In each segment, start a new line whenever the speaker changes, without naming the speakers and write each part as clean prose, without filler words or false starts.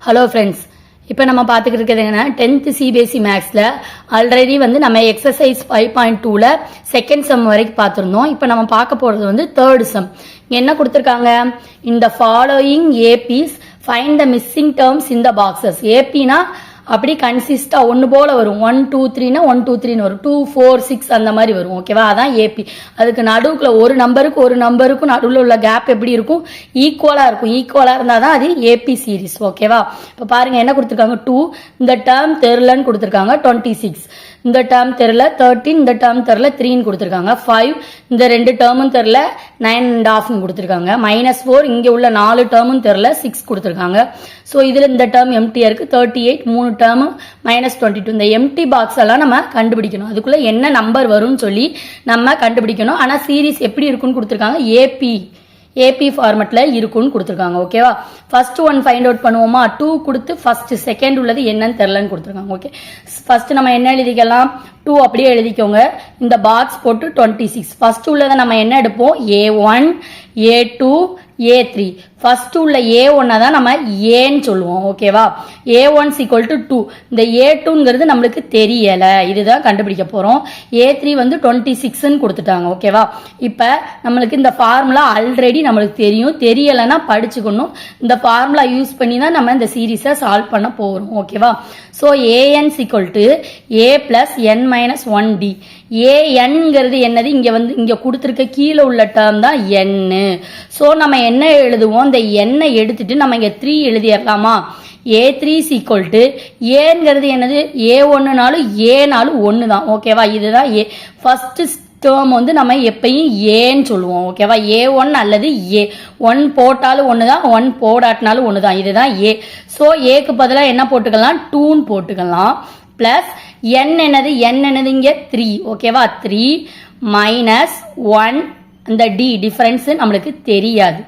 Hello friends, இப்போ நம்ம பார்த்துக்கிட்டு இருக்கிறது என்னன்னா 10th சிபிஎஸ்சி மேக்ஸில் ஆல்ரெடி நம்ம எக்ஸசைஸ் 5.2ல செகண்ட் சம் வரைக்கும் பார்த்துருந்தோம். இப்போ நம்ம பார்க்க போகிறது தேர்ட் சம். என்ன கொடுத்துருக்காங்க? இந்த following APs find the missing terms in the boxes. ஏபினா அப்படி கன்சிஸ்டா ஒன்று போல வரும். 1 2 3னா 1 2 3ன்னு வரும். 2 4 6 அந்த மாதிரி வரும். ஓகேவா? அதான் ஏபி. அதுக்கு நடுவுக்குள்ள ஒரு நம்பருக்கும் நடுவில் உள்ள கேப் எப்படி இருக்கும்? ஈக்குவலா இருக்கும். ஈக்குவலா இருந்தால் தான் அது ஏபி சீரிஸ். ஓகேவா? இப்போ பாருங்க என்ன கொடுத்துருக்காங்க? 2 இந்த டேர்ம் தெரிலன்னு கொடுத்துருக்காங்க. 26 இந்த டேர்ம் தெரில. 13 இந்த டேர்ம் தெரில. 3ன்னு கொடுத்துருக்காங்க. 5 இந்த 2 டேர்மும் தெரில. 9.5 கொடுத்துருக்காங்க. -4 இங்கே உள்ள 4 டேர்மும் தெரில. 6 கொடுத்துருக்காங்க. ஸோ இதில் இந்த டேர்ம் எம்டியா இருக்கு. 38 3 டேர்மு -22. இந்த எம்டி பாக்ஸ் எல்லாம் நம்ம கண்டுபிடிக்கணும். அதுக்குள்ள என்ன நம்பர் வரும்னு சொல்லி நம்ம கண்டுபிடிக்கணும். ஆனால் சீரீஸ் எப்படி இருக்குன்னு கொடுத்துருக்காங்க? ஏபி ஃபார்மெட்ல இருக்குன்னு கொடுத்துருக்காங்க. ஓகேவா? ஃபர்ஸ்ட் ஒன் ஃபைண்ட் அவுட் பண்ணுவோமா? 2 கொடுத்து ஃபர்ஸ்ட் செகண்ட் உள்ளது என்னன்னு தெரிலன்னு கொடுத்துருக்காங்க. ஓகே, ஃபர்ஸ்ட் நம்ம என்ன எழுதிக்கலாம்? 2 அப்படியே எழுதிக்கோங்க. இந்த பாக்ஸ் போட்டு 26. ஃபர்ஸ்ட் உள்ளதை நம்ம என்ன எடுப்போம்? A1 A2 A3. ஃபர்ஸ்ட் உள்ள A1 தான் நம்ம ஏன்னு சொல்லுவோம். ஓகேவா? A1 = 2. இந்த A2ங்கிறது நம்மளுக்கு தெரியல. இதுதான் கண்டுபிடிக்க போறோம். A3 26ன்னு கொடுத்துட்டாங்க. ஓகேவா? இப்ப நம்மளுக்கு இந்த ஃபார்முலா ஆல்ரெடி நம்மளுக்கு தெரியும். தெரியலைன்னா படிச்சுக்கணும். இந்த ஃபார்முலா யூஸ் பண்ணி தான் நம்ம இந்த சீரீஸை சால்வ் பண்ண போறோம். ஓகேவா? So an = a + n - 1d. ஏன்ங்கிறது என்னது? இங்க கொடுத்துருக்க கீழே உள்ள டேர்ம் தான் n. ஸோ நம்ம என்ன எழுதுவோம்? இந்த n எடுத்துட்டு நம்ம இங்க 3 எழுதிடலாமா? A3 = ஏங்கிறது என்னது? A1னாலும் ஏனாலும் 1 தான். ஓகேவா? இதுதான் ஏ. ஃபர்ஸ்ட் டேர்ம் நம்ம எப்பயும் ஏன்னு சொல்லுவோம். ஓகேவா? A1 அல்லது ஏ. 1 போட்டாலும் 1 தான், 1 போடாட்டினாலும் 1 தான். இதுதான் ஏ. ஸோ ஏக்கு பதிலாக என்ன போட்டுக்கலாம்? 2ன்னு போட்டுக்கலாம். பிளஸ் n என்னது? இங்க 3. ஓகேவா? 3 - 1 அந்த d டிஃபரன்ஸ் நம்மளுக்கு தெரியாது.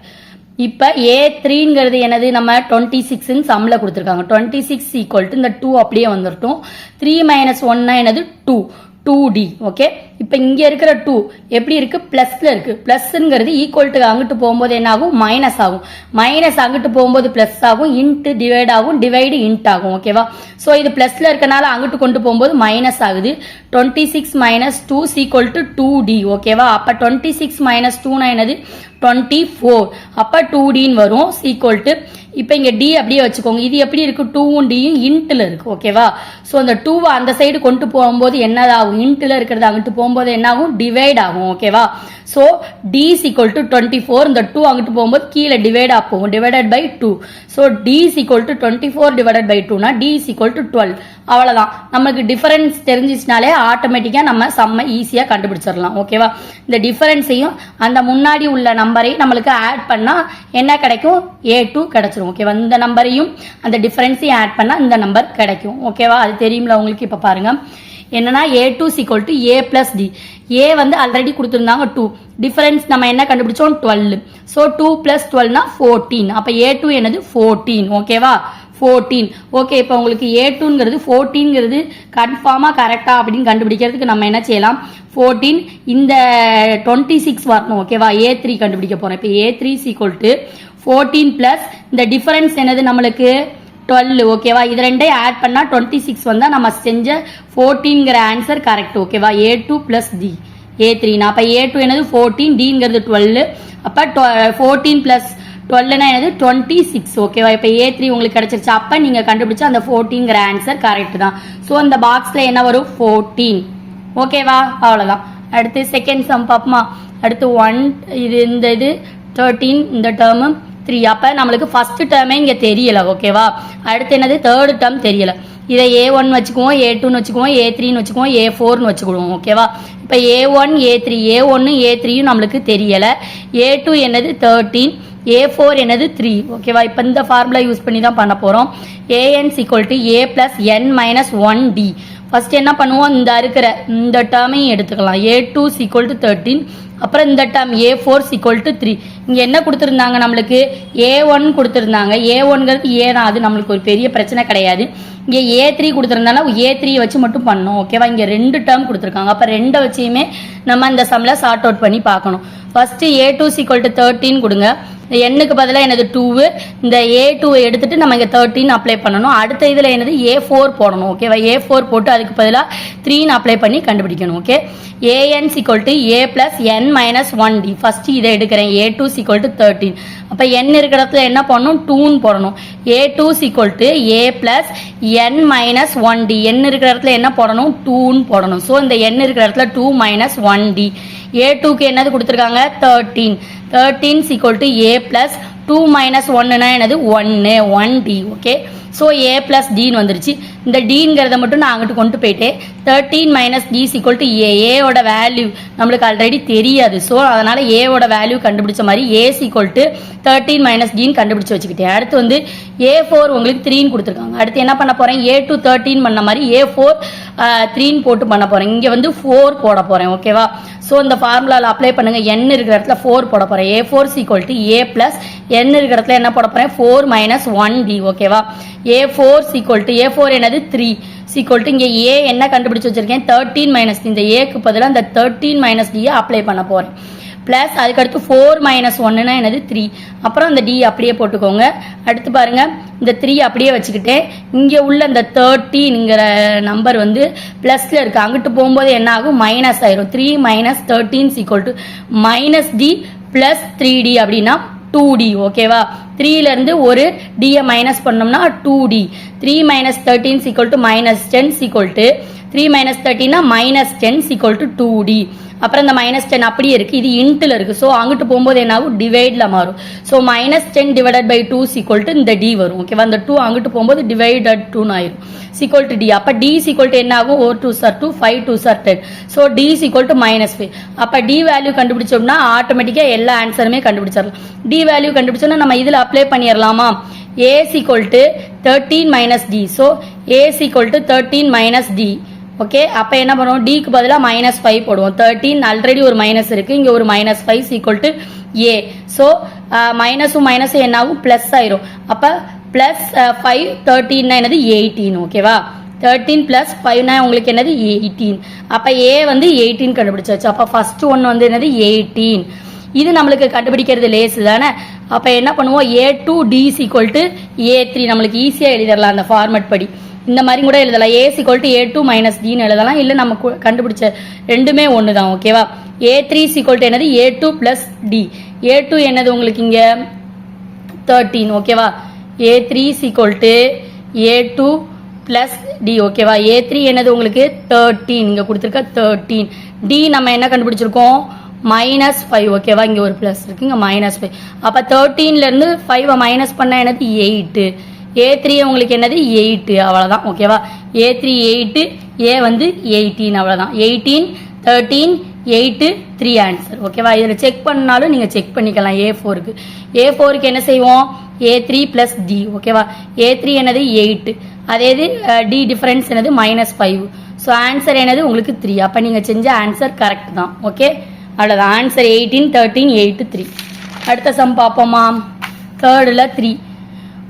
இப்ப A3ங்கிறது என்னது? நம்ம 26ன்னு சம்ல கொடுத்துருக்காங்க. 26 = இந்த 2 அப்படியே வந்துட்டோம். 3 - 1 என்னது? 2d. ஓகே, இப்ப இங்க இருக்கிற 2 எப்படி இருக்கு? பிளஸ்ல இருக்கு. பிளஸ்ங்கிறது ஈக்குவல் அங்கிட்டு போகும்போது என்ன ஆகும்? மைனஸ் ஆகும். மைனஸ் அங்கிட்டு போகும்போது பிளஸ் ஆகும். இன்ட் டிவைட் ஆகும். டிவைடு இன்ட் ஆகும். ஓகேவா? சோ இது பிளஸ்ல இருக்கனால அங்கிட்டு கொண்டு போகும்போது மைனஸ் ஆகுது. 26 - 2 = 2d. ஓகேவா? அப்ப 26 - 2 என்னது? 24. அப்ப 2dன்னு வரும். = இப்ப இங்க d அப்படியே வச்சுக்கோங்க. இது எப்படி இருக்கு? 2ம் dயும் இன்ட்ல இருக்கு. ஓகேவா? சோ அந்த 2 அந்த சைடு கொண்டு போகும்போது என்னதாகும்? இன்ட்ல இருக்கிறது அங்கிட்டு போகும்போது என்ன ஆகும்? டிவைட் ஆகும். ஓகேவா? So d = 24. இந்த 2 அங்கிட்டு போகும்போது கீழே டிவைட் ஆகும். Divided by 2. So d = 24 divided by 2னா d = 12. அவ்வளவுதான். நமக்கு டிஃபரன்ஸ் தெரிஞ்சிச்சுனாலே ஆட்டோமேட்டிக்கா நம்ம சம்ம ஈஸியா கண்டுபிடிச்சிடலாம். ஓகேவா? இந்த டிஃபரன்ஸையும் அந்த முன்னாடி உள்ள நம்பரை நம்மளுக்கு ஆட் பண்ணா என்ன கிடைக்கும்? A2 கிடைச்சிரும். ஓகேவா? இந்த நம்பரையும் அந்த டிஃபரன்ஸையும் ஆட் பண்ணா இந்த நம்பர் கிடைக்கும். ஓகேவா? அது தெரியும்ல உங்களுக்கு. இப்ப பாருங்க என்னன்னா A2 = a + d. a already கொடுத்துருந்தாங்க 2. டிஃபரன்ஸ் நம்ம என்ன கண்டுபிடிச்சோம்? 12. ஸோ 2 + 12னா 14. அப்ப A2 என்னது? 14. ஓகேவா? 14. ஓகே, இப்போ உங்களுக்கு A2ங்கிறது 14ங்கிறது கன்ஃபார்மா கரெக்டா அப்படின்னு கண்டுபிடிக்கிறதுக்கு நம்ம என்ன செய்யலாம்? 14 இந்த 26 வரணும். ஓகேவா? A3 கண்டுபிடிக்க போறோம். இப்போ A3 = 14 பிளஸ் இந்த டிஃபரன்ஸ் என்னது? நம்மளுக்கு 12. ஓகேவா? இது ரெண்டையும் ஆட் பண்ணா 26 வந்தா நம்ம செஞ்ச 14ங்கிற ஆன்சர் கரெக்ட். ஓகேவா? A2 + d. A3 அப்ப A2 என்னது? 14, dங்கிறது 12. அப்ப 14 + 12னா என்னது? 26. ஓகேவா? இப்ப A3 உங்களுக்கு கிடைச்சிருச்சு. அப்ப நீங்க கண்டுபிடிச்ச அந்த 14ங்கிற ஆன்சர் கரெக்ட் தான். சோ இந்த பாக்ஸ்ல என்ன வரும்? 14. ஓகேவா? அவ்வளவுதான். அடுத்து செகண்ட் சம் பாப்போமா? அடுத்து 1 இது 13 இந்த டேர்ம் 3. அப்ப நம்மளுக்கு ஃபர்ஸ்ட் டேர்மே இங்க தெரியல. ஓகேவா? அடுத்து என்னது? தேர்ட் டேர்ம் தெரியல. இதை A1 வச்சுக்குவோம், A2ன்னு வச்சுக்குவோம், A3ன்னு வச்சுக்குவோம், A4ன்னு வச்சுக்குவோம். ஓகேவா? இப்ப A1 A3 A1 A3யும் நம்மளுக்கு தெரியல. A2 என்னது? 13. A4 என்னது? 3. ஓகேவா? இப்ப இந்த ஃபார்முலா யூஸ் பண்ணி தான் பண்ண போறோம். an = a + n - 1d. First என்ன பண்ணுவோம்? இந்த இருக்கிற இந்த டேர்மையும் எடுத்துக்கலாம். A2 = 13. அப்புறம் இந்த டேர்ம் A4 ஈக்குவல் டு 3. இங்கே என்ன கொடுத்துருந்தாங்க நம்மளுக்கு A1 கொடுத்துருந்தாங்க. A1ங்கிறது ஏ தான், அது நம்மளுக்கு ஒரு பெரிய பிரச்சனை கிடையாது. இங்கே A3 கொடுத்துருந்தாலும் A3 வச்சு மட்டும் பண்ணோம். ஓகேவா, இங்கே 2 டேர்ம் கொடுத்துருக்காங்க. அப்போ 2 வச்சையுமே நம்ம இந்த சம்மில் சார்ட் அவுட் பண்ணி பார்க்கணும். ஃபர்ஸ்ட் A2 ஈக்குவல் டு 13 கொடுங்க. எண்ணுக்கு பதிலாக என்னது 2, இந்த A2 எடுத்துட்டு நம்ம இங்கே 13 அப்ளை பண்ணணும். அடுத்த இதில் என்னது A4 போடணும். ஓகேவா, A4 போட்டு அதுக்கு பதிலாக 3 அப்ளை பண்ணி கண்டுபிடிக்கணும். Okay, AN equal to A plus N minus 1D. First இதை எடுக்கிறேன். A2 equal to 13. அப்போ N இருக்கிற இடத்துல என்ன பண்ணணும், 2 போடணும். A2 equal to A plus N minus 1D. N இருக்கிற இடத்துல என்ன போடணும், 2 போடணும். ஸோ இந்த N இருக்கிற இடத்துல 2 மைனஸ் 1D. A2க்கு என்னது கொடுத்துருக்காங்க, 13. 13 equal to A plus 2 minus 1னா என்னது 1D. Okay, so A plus டின்னு வந்துருச்சு. இந்த டிங்கிறத மட்டும் நான் அங்கிட்டு கொண்டு போயிட்டேன். 13 மைனஸ் டி ஈக்குவல் டு ஏவோட வேல்யூ நம்மளுக்கு ஆல்ரெடி தெரியாது. ஸோ அதனால ஏவோட வேல்யூ கண்டுபிடிச்ச மாதிரி A ஈக்குவல் டு 13 மைனஸ் டின்னு கண்டுபிடிச்சு வச்சுக்கிட்டேன். அடுத்து வந்து A4 உங்களுக்கு 3ன்னு கொடுத்துருக்காங்க. அடுத்து என்ன பண்ண போறேன், A2 13 பண்ண மாதிரி A4 3ன்னு போட்டு பண்ண போறேன். இங்கே வந்து 4 போட போறேன். ஓகேவா, ஸோ இந்த ஃபார்முலாவில் அப்ளை பண்ணுங்க. N இருக்கிற இடத்துல 4 போட போறேன். A4 equal to A plus N இருக்கிற இடத்துல என்ன போட போறேன், 4 மைனஸ் 1D. ஓகேவா, A4 ஈக்குவல் டு A4 என்னது 3 ஈக்குவல் டு இங்கே A என்ன கண்டுபிடிச்சு வச்சிருக்கேன், 13 மைனஸ் டி. இந்த ஏக்கு பதிலாக இந்த 13 மைனஸ் டியை அப்ளை பண்ண போறேன். பிளஸ் அதுக்கடுத்து 4 மைனஸ் 1னா என்னது 3. அப்புறம் இந்த டி அப்படியே போட்டுக்கோங்க. அடுத்து பாருங்க, இந்த 3 அப்படியே வச்சுக்கிட்டேன். இங்கே உள்ள இந்த 13ங்கிற நம்பர் வந்து பிளஸ்ல இருக்கு. அங்கிட்டு போகும்போது என்ன ஆகும், மைனஸ் ஆயிரும். 3 minus 13 equal to minus D plus 3D அப்படின்னா 2D. ஓகேவா, 3ல இருந்து ஒரு டியை மைனஸ் பண்ணோம்னா 2D. 3 minus 13 equal to minus 10 equal to 3 minus 13னா மைனஸ் 10 ஈக்குவல் டு 2D. அப்புறம் இந்த மைனஸ் 10 அப்படியே இருக்கு, இது இன்ட்ல இருக்கு. ஸோ அங்கிட்டு போகும்போது என்ன ஆகும், டிவைட்ல மாறும். So minus 10 divided by 2 equal to இந்த டி வரும். ஓகேவா, இந்த 2 அங்கிட்டு போகும்போது டிவைடட் 2 ஆயிரும். Equal to D. அப்போ டி ஈக்குவல் டு என்ன ஆகும், 4 2 சார் 2, 5 2 சார் 10. So D equal to minus 5. அப்போ டி வேல்யூ கண்டுபிடிச்சோம்னா ஆட்டோமேட்டிக்காக எல்லா ஆன்சருமே கண்டுபிடிச்சிடலாம். டி வேல்யூ கண்டுபிடிச்சோம்னா நம்ம இதில் அப்ளை பண்ணிடலாமா, A equal to 13 minus D. So A equal to 13 minus D. Okay, அப்போ என்ன பண்ணுவோம், டிக்கு பதிலாக மைனஸ் 5 போடுவோம். 13 ஆல்ரெடி ஒரு மைனஸ் இருக்கு, இங்கே ஒரு minus 5 equal to A. So மைனஸும் மைனஸும் என்ன ஆகும், பிளஸ் ஆயிரும். அப்போ பிளஸ் 5 13னா என்னது 18. ஓகேவா, 13 பிளஸ் 5னா உங்களுக்கு என்னது 18. அப்போ ஏ வந்து 18 கண்டுபிடிச்சாச்சு. அப்போ ஃபர்ஸ்ட் ஒன் வந்து என்னது 18. இது நம்மளுக்கு கண்டுபிடிக்கிறது லேசு தானே. அப்போ என்ன பண்ணுவோம், A2D ஈக்குவல் டு A3 நம்மளுக்கு ஈஸியாக எழுதிடலாம். அந்த ஃபார்மட் படி இந்த மாதிரி கூட எழுதலாம். A equal to A2 minus டின்னு எழுதலாம். இல்லை நம்ம கண்டுபிடிச்ச ரெண்டுமே ஒன்று தான். ஓகேவா, A3 ஈக்குவல் டு என்னது A2 பிளஸ் டி. A2 என்னது உங்களுக்கு இங்கே 13. ஓகேவா, A3 equal to A2 plus D. ஓகேவா, A3 என்னது உங்களுக்கு 13, இங்கே கொடுத்துருக்க 13. டி நம்ம என்ன கண்டுபிடிச்சிருக்கோம், மைனஸ் 5. ஓகேவா, இங்கே ஒரு பிளஸ் இருக்கு, இங்கே மைனஸ் 5. அப்போ 13லேருந்து 5 மைனஸ் பண்ண என்னது 8. A3 உங்களுக்கு என்னது 8. அவ்வளோதான். ஓகேவா, A3 8, A வந்து 18. அவ்வளோதான். 18 13 8 3 ஆன்சர். ஓகேவா, இதில் செக் பண்ணாலும் நீங்கள் செக் பண்ணிக்கலாம். A4க்கு என்ன செய்வோம், A3 பிளஸ் டி. ஓகேவா, A3 என்னது 8, அதே இது டி டிஃபரன்ஸ் என்னது மைனஸ் 5. ஸோ ஆன்சர் என்னது உங்களுக்கு 3. அப்போ நீங்கள் செஞ்ச ஆன்சர் கரெக்ட் தான். ஓகே, அவ்வளோதான். ஆன்சர் 18 13 8 3. அடுத்த சம் பார்ப்போமா. தேர்டில் 3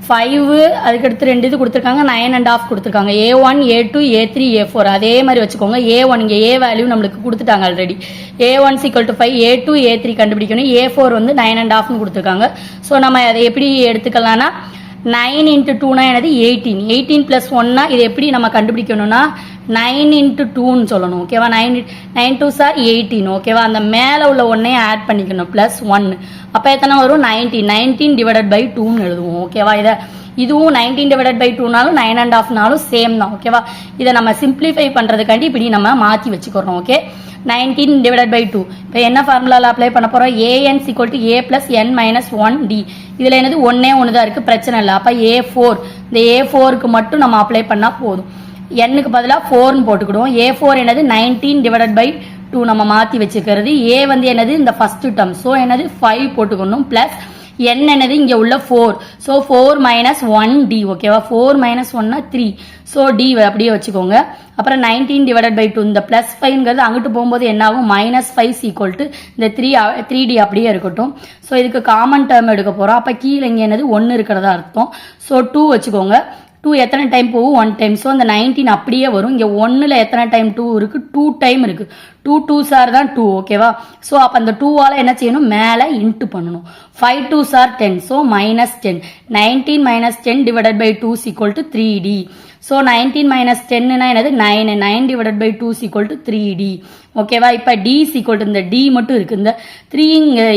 5 அதுக்கடுத்து 2 இது கொடுத்துருக்காங்க, 9.5 கொடுத்துருக்காங்க. A1 A2 A3 A4 அதே மாதிரி வச்சுக்கோங்க. A1 இங்கே ஏ வேல்யூ நம்மளுக்கு கொடுத்துட்டாங்க already. A1 equal to 5, A2 A3 கண்டுபிடிக்கணும். A4 வந்து 9.5 கொடுத்துருக்காங்க. ஸோ நம்ம அதை எப்படி எடுத்துக்கலாம்னா 9 இன்ட்டு 2னா என்னது 18. 18 பிளஸ் 1னா இது எப்படி நம்ம கண்டுபிடிக்கணும்னா 9 இன்ட்டு 2ன்னு சொல்லணும். ஓகேவா, 9 2 சார் 18. ஓகேவா, அந்த மேலே உள்ள ஒன்றையும் ஆட் பண்ணிக்கணும் ப்ளஸ் 1. அப்போ எத்தனை வரும் 19 டிவைடட் பை 2ன்னு எழுதுவோம். ஓகேவா, இதுவும் 19 டிவைடட் பை 2னாலும் 9.5னாலும் சேம் தான். ஓகேவா, இதை நம்ம சிம்பிளிஃபை பண்ணுறதுக்காண்டி இப்படி நம்ம மாற்றி வச்சுக்கிறோம். Okay, 19 divided by 2. இப்போ என்ன ஃபார்முலாவில் அப்ளை பண்ண போகிறோம், AN equal to A plus N minus 1D. இதில் என்னது ஒன்றே ஒன்று தான் இருக்குது, பிரச்சனை இல்லை. அப்போ A4, இந்த A4க்கு மட்டும் நம்ம அப்ளை பண்ணால் போதும். Nக்கு பதிலாக 4ன்னு போட்டுக்கிடுவோம். A4 என்னது 19 டிவைடட் பை 2 நம்ம மாற்றி வச்சுக்கிறது. A வந்து என்னது இந்த ஃபர்ஸ்ட் டேர்ம். ஸோ என்னது 5 போட்டுக்கணும். ப்ளஸ் n என்னது இங்கே உள்ள 4 ஸோ 4 மைனஸ் 1d ஓகேவா 4 மைனஸ் 1னா 3 ஸோ d அப்படியே வச்சுக்கோங்க அப்புறம் 19 டிவைடட் பை 2 இந்த ப்ளஸ் 5ங்கிறது அங்கிட்டு போகும்போது என்ன ஆகும் மைனஸ் 5 ஈக்குவல் டு இந்த 3d அப்படியே இருக்கட்டும் ஸோ இதுக்கு காமன் டேர்ம் எடுக்க போகிறோம் அப்போ கீழே இங்கே என்னது 1 இருக்கிறதா அர்த்தம் ஸோ 2 வச்சுக்கோங்க 2 எத்தனை டைம் போகும் 1 டைம் ஸோ அந்த 19 அப்படியே வரும் இங்கே 1ல் எத்தனை டைம் 2 இருக்குது 2 டைம் இருக்குது 2 2s தான் 2 ஓகேவா ஸோ அப்போ அந்த 2ஆல் என்ன செய்யணும் மேலே இன்ட்டு பண்ணணும் 5 2s 10 so minus 10 19 minus 10 divided by 2 equal to 3d so 19 minus 10னா என்னது 9 divided by 2 equal to 3d ஓகேவா இப்போ d ஈக்குவல் டு இந்த d மட்டும் இருக்குது இந்த 3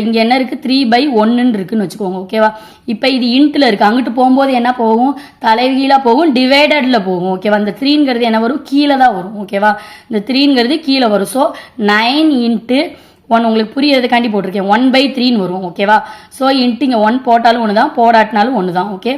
இங்கே என்ன இருக்குது 3 பை 1ன்னு இருக்குன்னு வச்சுக்கோங்க ஓகேவா இப்போ இது இன்ட்டில் இருக்குது அங்கிட்டு போகும்போது என்ன போகும் தலைகீழாக போகும் டிவைடடில் போகும் ஓகேவா இந்த 3ங்கிறது என்ன வரும் கீழே தான் வரும் ஓகேவா இந்த 3ங்கிறது கீழே வரும் ஸோ 9 இன்ட்டு 1 உங்களுக்கு புரியறதுக்காண்டி போட்டிருக்கேன் 1/3 வரும் ஓகேவா ஸோ இன்ட்டு இங்கே 1 போட்டாலும் ஒன்று தான் போடாட்டினாலும் ஒன்று தான் ஓகே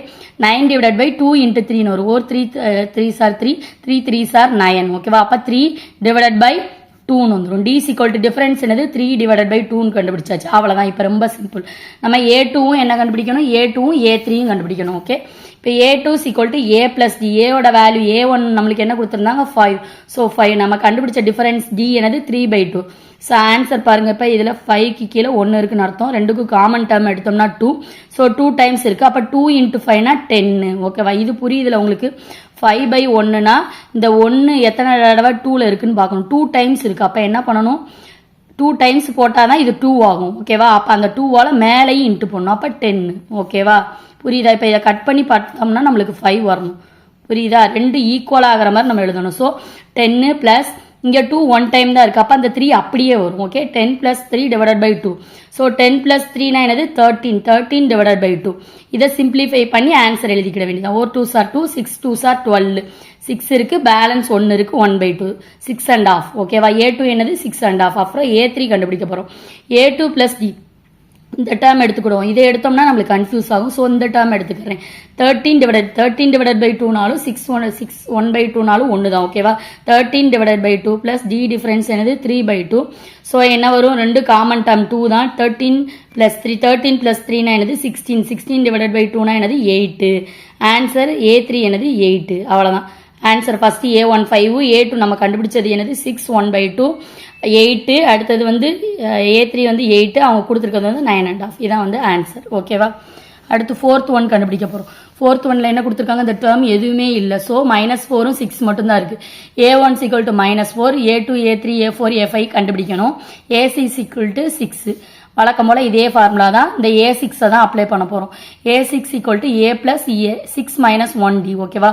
9 டிவைடட் பை 2 இன்ட்டு 3 வரும் ஒரு 3 சார் 3 3 சார் 9 ஓகேவா அப்போ 3 டிவைடட் பை 2 வந்துடும் d ஈக்குவல் டு டிஃபரன்ஸ் என்னது 3 டிவைடட் பை 2 கண்டுபிடிச்சாச்சு அவ்வளோதான் இப்போ ரொம்ப சிம்பிள் நம்ம a2வும் என்ன கண்டுபிடிக்கணும் a2வும் a3யும் கண்டுபிடிக்கணும் ஓகே இப்போ a2 equal to a plus d ஏவோட வேல்யூ a1 நம்மளுக்கு என்ன கொடுத்துருந்தாங்க 5 ஸோ 5 நம்ம கண்டுபிடிச்ச டிஃபரன்ஸ் d என்னது 3/2 ஸோ ஆன்சர் பாருங்க இப்போ இதில் 5க்கு கீழே 1 இருக்குன்னு அர்த்தம் ரெண்டுக்கும் காமன் டேர்ம் எடுத்தோம்னா 2 ஸோ 2 டைம்ஸ் இருக்குது அப்போ 2 இன்ட்டு 5னா 10 ஓகேவா இது புரியுதுல உங்களுக்கு 5/1னா இந்த 1 எத்தனை தடவை 2ல் இருக்குன்னு பார்க்கணும் 2 டைம்ஸ் இருக்குது அப்போ என்ன பண்ணணும் 2 டைம்ஸ் போட்டால் தான் இது 2 ஆகும் ஓகேவா அப்போ அந்த 2வால் மேலேயும் இன்ட்டு பண்ணணும் அப்போ 10 ஓகேவா புரியுதா இப்போ இதை கட் பண்ணி பார்த்தோம்னா நம்மளுக்கு 5 வரணும் புரியுதா ரெண்டு ஈக்குவல் ஆகிற மாதிரி நம்ம எழுதணும் ஸோ 10 ப்ளஸ் இங்கே 2 1 டைம் தான் இருக்குது அப்போ அந்த 3 அப்படியே வரும் okay 10 plus 3 divided by 2 so 10 plus 3னா என்னது 13 டிவைடட் பை 2 இதை சிம்பிளிஃபை பண்ணி ஆன்சர் எழுதிக்கிட வேண்டியதான் ஒரு 2 சார் 2 6 2 சார் 12 6 இருக்குது பேலன்ஸ் 1 இருக்குது 1/2 6.5 ஓகேவா a2 என்னது 6.5 அப்புறம் a3 கண்டுபிடிக்க போகிறோம் a2 ப்ளஸ் d இந்த டேர்ம் எடுத்துக்கிடுவோம் இதை எடுத்தோம்னா நம்மளுக்கு கன்ஃபியூஸ் ஆகும் ஸோ இந்த டேர்ம் எடுத்துக்கிறேன் 13 டிவைடட் பை 2நாலும் 6 1/2நாலும் ஒன்று தான் ஓகேவா 13 divided by 2 plus d difference என்னது 3/2 ஸோ என்ன வரும் ரெண்டு காமன் டேர்ம் 2 தான் 13 ப்ளஸ் 3னா என்னது 16 டிவைடட் பை 2னா என்னது 8 ஆன்சர் a3 என்னது 8 அவ்வளோதான் ஆன்சர் ஃபர்ஸ்ட் a1 5 a2 நம்ம கண்டுபிடிச்சது என்னது 6 1/2 8 அடுத்தது வந்து a3 வந்து 8 அவங்க கொடுத்துருக்கிறது வந்து 9.5 இதான் வந்து ஆன்சர் ஓகேவா அடுத்து 4th ஒன் கண்டுபிடிக்க போகிறோம் 4th ஒன்ல என்ன கொடுத்துருக்காங்க இந்த டேர்ம் எதுவுமே இல்லை ஸோ -4ம் 6 மட்டும்தான் இருக்குது a1 equal to -4 a2 a3 a4 a5 கண்டுபிடிக்கணும் ac ஈக்குவல் டு 6 வழக்கம் போல் இதே ஃபார்முலா தான் இந்த a6 தான் அப்ளை பண்ண போகிறோம் a6 equal to a plus 6 minus 1d ஓகேவா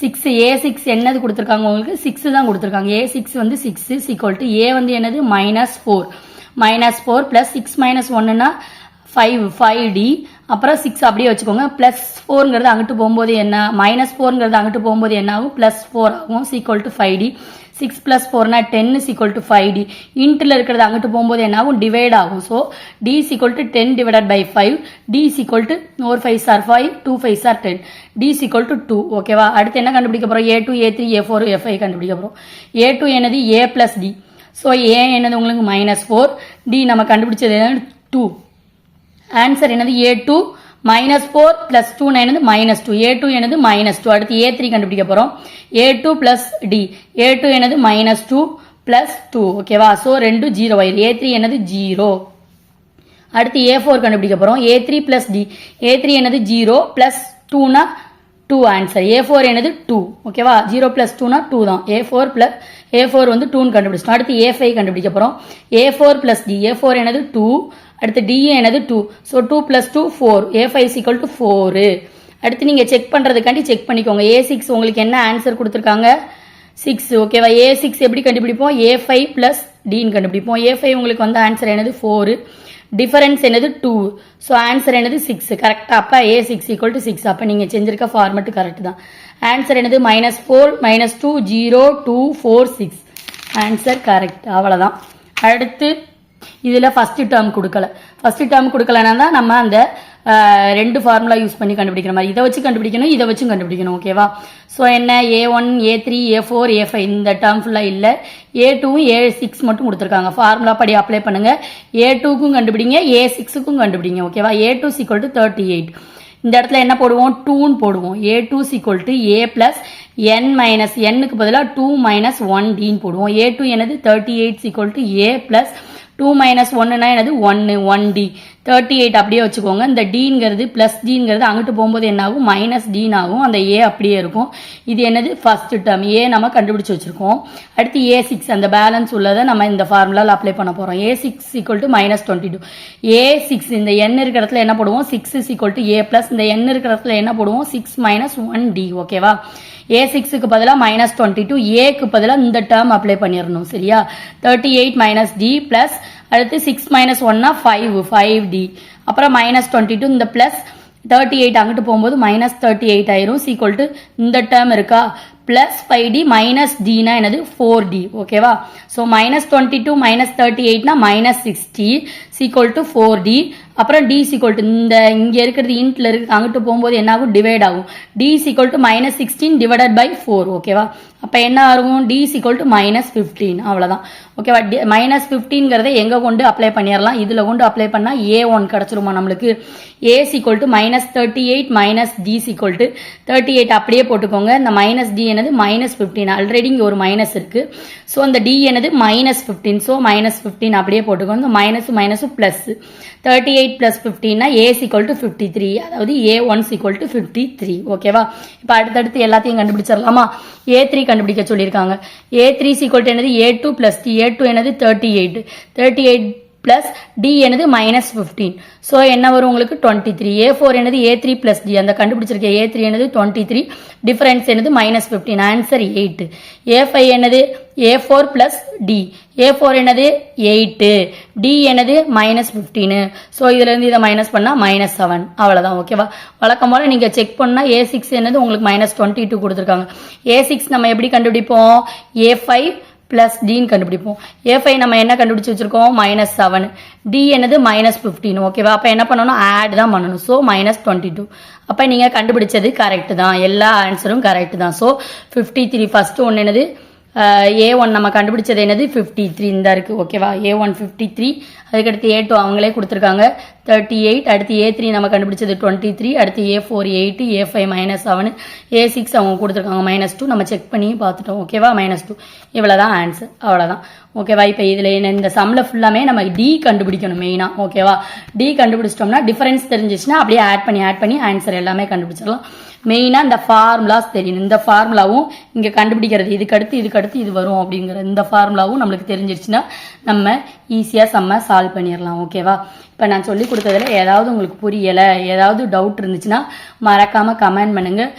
6 a6 என்னது கொடுத்துருக்காங்க உங்களுக்கு 6 தான் கொடுத்துருக்காங்க a6 வந்து 6 ஈக்குவல் டு a வந்து என்னது -4 பிளஸ் 6 மைனஸ் 1னா 5d அப்புறம் 6 அப்படியே வச்சுக்கோங்க பிளஸ் 4ங்கிறது அங்கிட்டு போகும்போது என்ன -4ங்கிறது அங்கிட்டு போகும்போது என்ன ஆகும் பிளஸ் 4 ஆகும் equal to 5d 6 plus 4னா 10 is equal to 5d இன்ட்ல இருக்கிறது அங்கிட்டு போகும்போது என்ன ஆகும் டிவைட் ஆகும் so d is equal to 10 divided by 5 d is equal to 4 5s are 5 2 5s are 10 d is equal to 2 ஓகேவா அடுத்து என்ன கண்டுபிடிக்க போகிறோம் a2 a3 a4 a5 கண்டுபிடிக்க போகிறோம் a2 என்னது a plus d so a என்னது உங்களுக்கு -4 d நம்ம கண்டுபிடிச்சது என்னது 2 ஆன்சர் என்னது a2 -4 plus 2 என்னது -2 a2 என்னது -2 அடுத்து a3 கண்டுபிடிக்க போகிறோம் a2 plus d a2 என்னது -2 plus 2 ஓகேவா ஸோ ரெண்டு 0 ஆயிரு a3 என்னது 0 அடுத்து a4 கண்டுபிடிக்க போகிறோம் a3 plus d a3 என்னது 0 plus 2னா 2 ஆன்சர் a4 என்னது 2 ஓகேவா 0 plus 2னா 2 தான் a4 வந்து 2ன்னு கண்டுபிடிச்சிட்டோம் அடுத்து a5 கண்டுபிடிக்க போகிறோம் a4 plus d a4 என்னது 2 அடுத்து d என்னது 2 so 2 plus 2 4 a5 is equal to 4 அடுத்து நீங்கள் செக் பண்ணுறதுக்காண்டி செக் பண்ணிக்கோங்க a6 உங்களுக்கு என்ன ஆன்சர் கொடுத்துருக்காங்க 6 ஓகேவா a6 எப்படி கண்டுபிடிப்போம் a5 plus dன்னு கண்டுபிடிப்போம் a5 உங்களுக்கு வந்து ஆன்சர் என்னது 4 டிஃபரன்ஸ் என்னது 2 ஸோ ஆன்சர் என்னது 6 கரெக்டாக அப்போ a6 equal to 6 அப்போ நீங்கள் செஞ்சிருக்க ஃபார்மெட்டு கரெக்ட் தான் ஆன்சர் என்னது -4 -2 0 2 4 6 ஆன்சர் கரெக்ட் அவ்வளோதான் அடுத்து இதில் ஃபஸ்ட்டு டேர்ம் கொடுக்கல. ஃபஸ்ட்டு டேர்ம் கொடுக்கலன்னா தான் நம்ம அந்த ரெண்டு ஃபார்முலா யூஸ் பண்ணி கண்டுபிடிக்கிற மாதிரி. இதை வச்சு கண்டுபிடிக்கணும், இதை வச்சும் கண்டுபிடிக்கணும். ஓகேவா? ஸோ என்ன A1 A3 A4 A5 இந்த டேர்ம் ஃபுல்லாக இல்லை. A2 A6 மட்டும் கொடுத்துருக்காங்க. ஃபார்முலா படி அப்ளை பண்ணுங்க. A2க்கும் கண்டுபிடிங்க, A6க்கும் கண்டுபிடிங்க. ஓகேவா? A2 = 38. இந்த இடத்துல என்ன போடுவோம்? 2ன்னு போடுவோம். A2 = A plus n minus nக்கு பதிலாக 2 minus 1Dன்னு போடுவோம். A2 என்னது 38 = A plus 2 minus 1னா என்னது 1D. 38 அப்படியே வச்சுக்கோங்க. இந்த Dங்கிறது ப்ளஸ் Dங்கிறது அங்கிட்டு போகும்போது என்ன ஆகும்? மைனஸ் Dன்னு ஆகும். அந்த A அப்படியே இருக்கும். இது என்னது? First term. A நம்ம கண்டுபிடிச்சு வச்சிருக்கோம். அடுத்து A6 அந்த பேலன்ஸ் உள்ளதை நம்ம இந்த ஃபார்முலாவில் அப்ளை பண்ண போகிறோம். A6 = -22. A6 இந்த n இருக்கிற இடத்துல என்ன போடுவோம்? 6 = A plus இந்த n இருக்கிற இடத்துல என்ன போடுவோம்? 6 minus 1D. ஓகேவா? A6க்கு பதிலாக -22, Aக்கு பதிலாக இந்த டேர்ம் அப்ளை பண்ணிடணும். சரியா? 38 minus D plus அடுத்து 6 minus 1னா 5D. அப்புறம் -22 இந்த பிளஸ் 38 அங்கிட்டு போகும்போது -38 ஆயிரும். = இந்த டேர்ம் இருக்கா? plus 5D minus Dனா என்னது? 4D. ஓகேவா? So -22 -38னா -60 = 4D. அப்புறம் D = இந்த இங்கே இருக்கிறது இன்ட்ல இருக்கு, அங்கிட்டு போகும்போது என்ன ஆகும்? டிவைட் ஆகும். D = -16 divided by 4. ஓகேவா? அப்போ என்ன ஆகும்? D = -15. அவ்வளோதான். ஓகேவா? -15ங்கிறத எங்கே கொண்டு அப்ளை பண்ணிடலாம்? இதில் கொண்டு அப்ளை பண்ணால் A1 கிடச்சிருமா நம்மளுக்கு? A = -38 D = 38 அப்படியே போட்டுக்கோங்க. இந்த -D என்னது? -15. ஆல்ரெடி இங்கே ஒரு மைனஸ் இருக்கு. ஸோ அந்த D என்னது? -15. ஸோ -15 அப்படியே போட்டுக்கோங்க. இந்த மைனஸ் பிளஸ் 38 plus 15 A = 53. அதாவது A1 = 53. ஓகேவா? இப்போ அடுத்தடுத்து எல்லாத்தையும் கண்டுபிடிச்சிடலாமா? A3 கண்டுபிடிக்க சொல்லியிருக்காங்க. A3 = என்னது? A2 plus D. A2 என்னது? 38 plus D என்னது? -15. ஸோ என்ன வரும் உங்களுக்கு? 23. A4 என்னது? A3 plus D. அந்த கண்டுபிடிச்சிருக்க A3 என்னது? 23. டிஃபரன்ஸ் என்னது? -15. ஆன்சர் 8. A5 என்னது? A4 plus D. A4 என்னது? 8. D என்னது? -15. ஸோ இதுலேருந்து இதை மைனஸ் பண்ணால் -7. அவ்வளோதான். ஓகேவா? வழக்கம் போல் நீங்கள் செக் பண்ணால் A6 என்னது? உங்களுக்கு -22 கொடுத்துருக்காங்க. A6 நம்ம எப்படி கண்டுபிடிப்போம்? A5 plus Dன்னு கண்டுபிடிப்போம். A5 நம்ம என்ன கண்டுபிடிச்சு வச்சிருக்கோம்? -7. D என்னது? -15. ஓகேவா? அப்போ என்ன பண்ணணும்? ஆட் தான் பண்ணணும். ஸோ -22. அப்போ நீங்கள் கண்டுபிடிச்சது கரெக்டு தான். எல்லா ஆன்சரும் கரெக்டு தான். ஸோ 53. ஃபர்ஸ்ட் ஒன்று என்னது? A1 நம்ம கண்டுபிடிச்சது என்னது? 53 இந்த இருக்கு. ஓகேவா? A1 53. அதுக்கடுத்து A2 அவங்களே கொடுத்துருக்காங்க 38. அடுத்து A3 நம்ம கண்டுபிடிச்சது 23. அடுத்து A4 8, A5 -7, A6 அவங்க கொடுத்துருக்காங்க -2. நம்ம செக் பண்ணி பார்த்துட்டோம். ஓகேவா? -2. இவ்வளோதான் ஆன்சர். அவ்வளோதான். ஓகேவா? இப்போ இதில் இந்த சம்மில் ஃபுல்லாமே நம்ம D கண்டுபிடிக்கணும் மெயினாக. ஓகேவா? D கண்டுபிடிச்சிட்டோம்னா டிஃபரன்ஸ் தெரிஞ்சிச்சுன்னா அப்படியே ஆட் பண்ணி ஆன்சர் எல்லாமே கண்டுபிடிச்சிடலாம். மெயினாக இந்த ஃபார்முலாஸ் தெரியணும். இந்த ஃபார்முலாவும் இங்கே கண்டுபிடிக்கிறது இதுக்கடுத்து இது வரும் அப்படிங்கிற இந்த ஃபார்முலாவும் நம்மளுக்கு தெரிஞ்சிருச்சுன்னா நம்ம ஈஸியாக செம்ம சால்வ் பண்ணிடலாம். ஓகேவா? இப்போ நான் சொல்லி கொடுத்ததில் ஏதாவது உங்களுக்கு புரியலை, ஏதாவது டவுட் இருந்துச்சுன்னா மறக்காமல் கமெண்ட் பண்ணுங்கள்.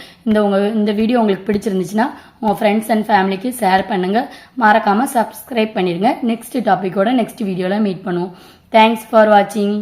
இந்த வீடியோ உங்களுக்கு பிடிச்சிருந்துச்சுன்னா உங்கள் ஃப்ரெண்ட்ஸ் அண்ட் ஃபேமிலிக்கு ஷேர் பண்ணுங்கள். மறக்காமல் சப்ஸ்கிரைப் பண்ணிடுங்க. நெக்ஸ்ட் டாப்பிக்கோட நெக்ஸ்ட் வீடியோவில் மீட் பண்ணுவோம். தேங்க்ஸ் ஃபார் வாட்சிங்.